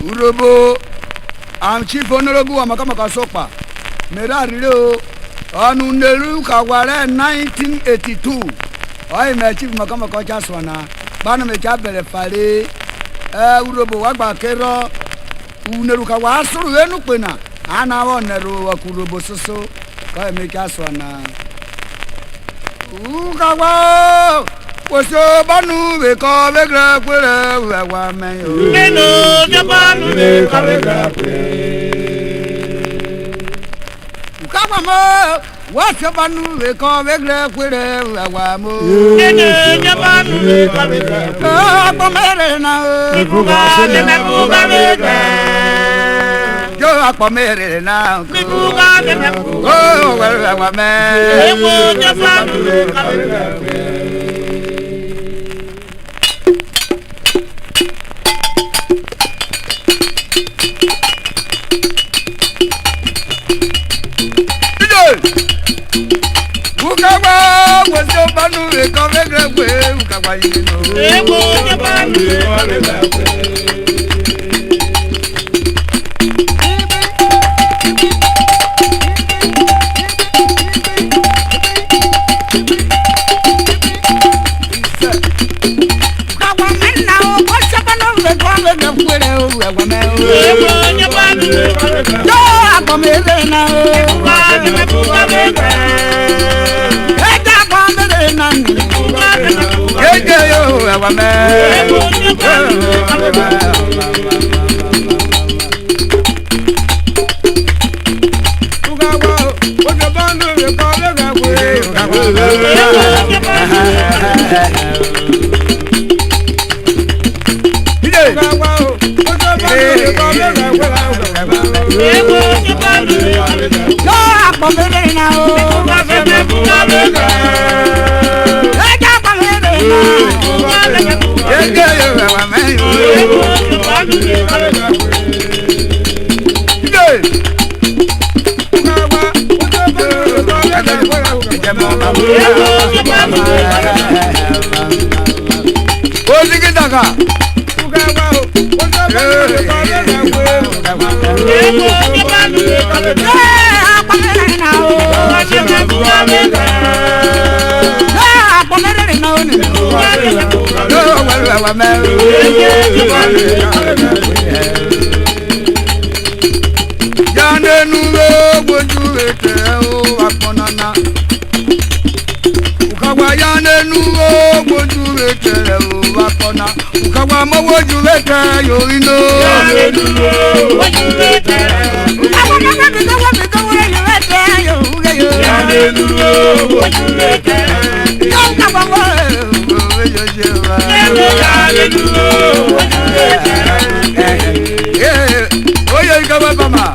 URHOBO. I'm Chief Honorable Omokomoko Osokpa. Merarilo. Onu Neru Kaware 1982. Oi me Chief Omokomoko Jaswana. Bana me jabere fare. URHOBO wagba kero. Uneru Kawa suru enu pena. Ana wo neru URHOBO soso. Oi me Jaswana. Ukawa. Woso banu be ko be gra kwere wa me yo. Neno je banu be ko be gra kwere. Ukawa mo woso banu be ko be gra kwere wa mo. Neno je banu be ko be gra kwere. Ko mere na o. Buga de me buga be gra. Yo akpo mere na. Buga de me buga. Oh wa me. Neno je banu be ko be gra kwere. Ukawa woso banu be ko be gra kwere ukawa yino. Neno je banu be ko be gra kwere. Ukawa mo woju lete yo ino. Oye ikawa mama.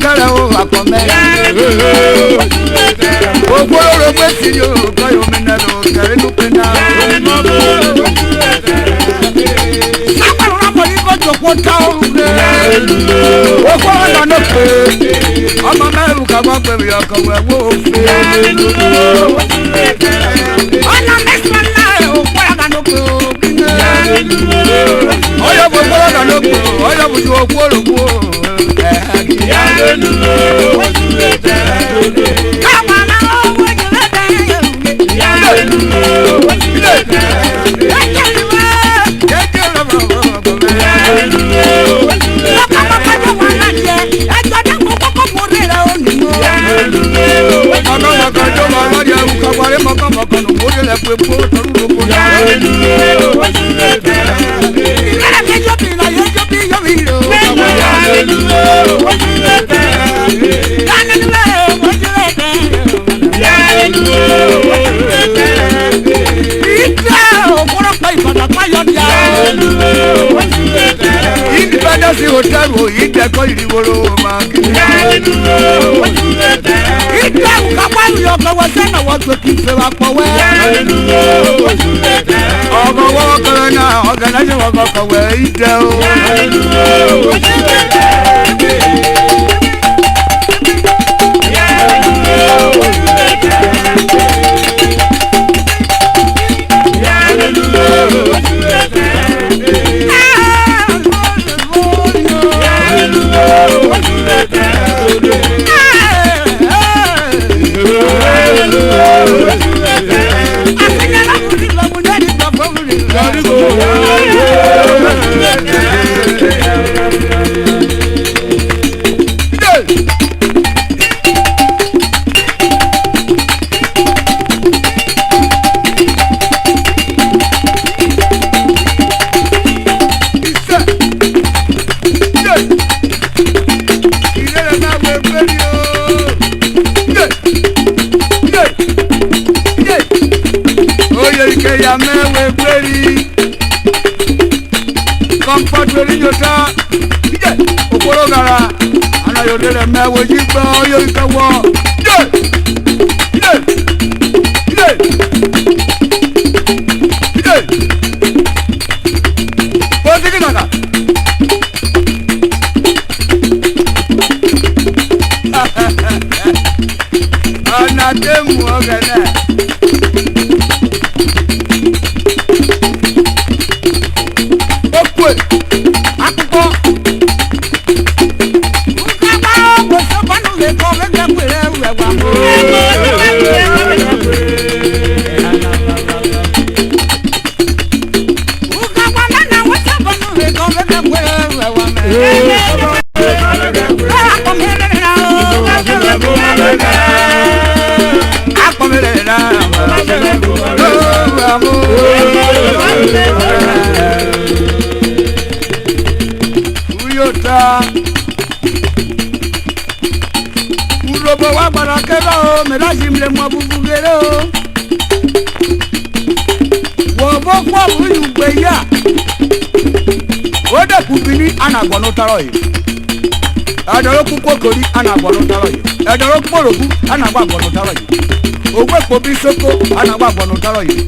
kẹ́rẹ́ o àkọ́mẹ́. Gbogbo oró pé tí yóò kọ́ yóò mi nà lọ kẹ́rẹ́ ló pé náà. Sábàrún rábọ̀ yìí kò jòkó tá òun lé. Gbogbo ọ̀nà ló pé ọmọ mẹ́rin kàgbọ́n pẹ̀lú ọkọ̀ wẹ̀ wó fè. Ọ̀nà mẹ́sàn-án náà ò pẹ́ àgbà ló pé o. Ọ̀yọ́ gbogbo ọ̀nà ló pé ọ̀yọ́ gbogbo òkú òròkú o. Independence hotel wo ideko iriworo ma kini. Ide ukapa yo ko wa se na wo gbe ki fe wa powe. Ogo wo ko na organize wo ko we ide o. Ya mewe kweli comfort weli jota ije okoro gara ana yodele mewe jigba yo ikawo ije ije ije ije posiki naka ana demu ogene URHOBO wa barakela o melaji mle mwa bubugere o wo bo kwa buyu gbeya o de kubini anagbono taro yi adoro ku kokori anagbono taro yi adoro ku porogu anagbono taro yi ogwe pobi soko anagbono taro yi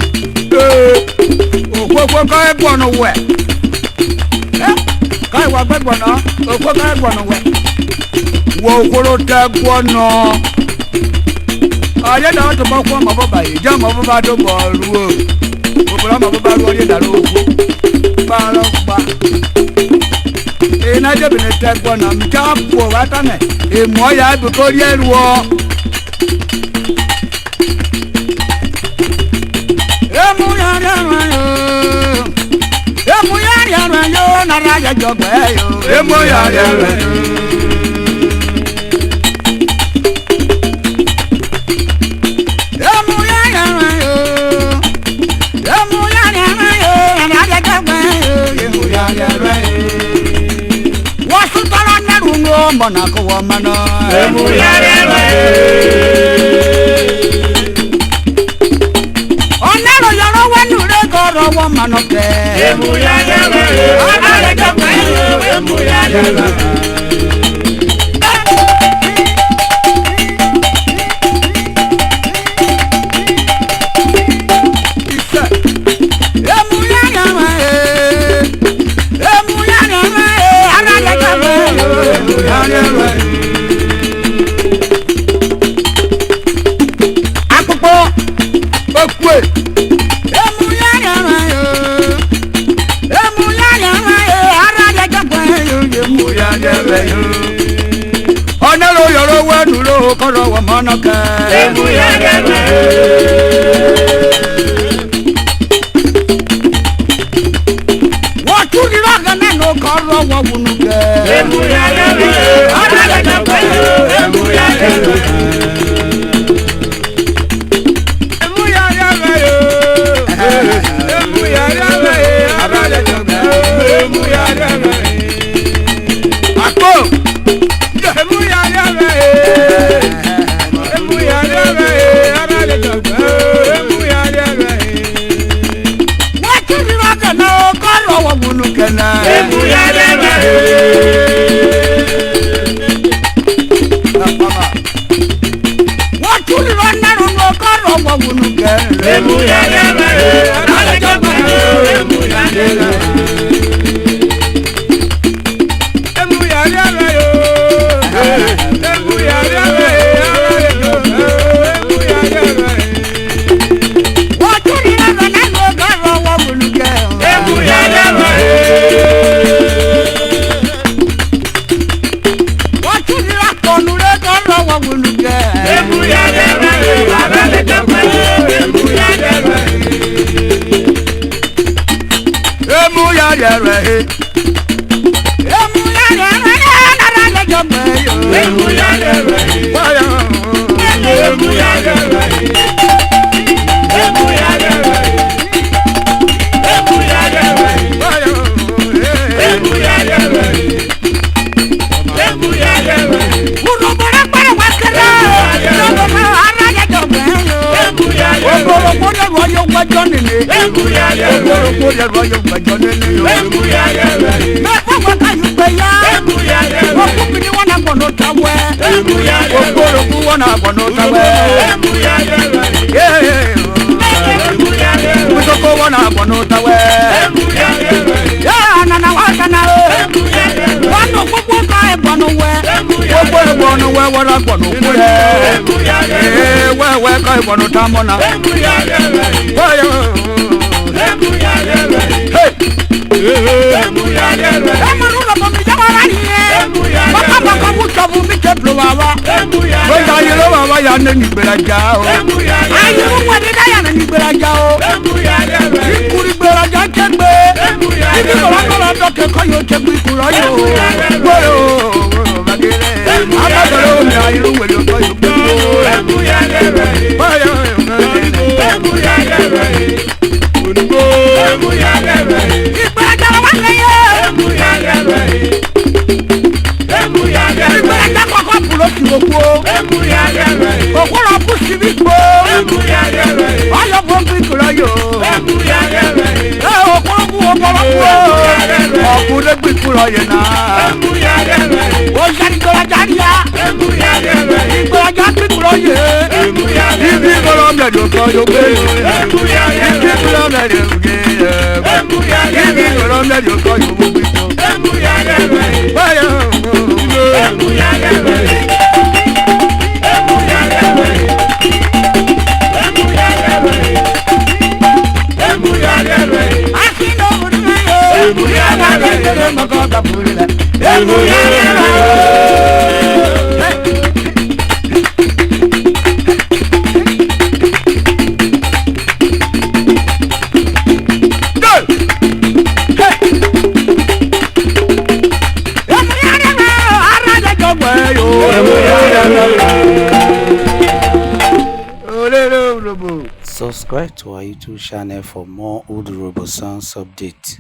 ogwe ko ka egbono we kai wa gbegbono ogwe ka egbono we wo okoro tegbono aye da to ba kwa mababa yi ja mababa to bo ruo okoro mababa ruo ye da ro ogbo ba ro pa na je bene tegbono mja po wa tane e mo ya bi ko ri ruo emu ya yo na ra ya jogbe yo emu ya yo Mona ko wamana emuyareba onero yoro wanure goro wamano ke emuyareba onare ka emuyareba Akpụkpọ okwe Onelo yoro wenulo koro wa manaka Watuli raga neno koro wa wunuke Subscribe to our YouTube channel for more URHOBO songs updates.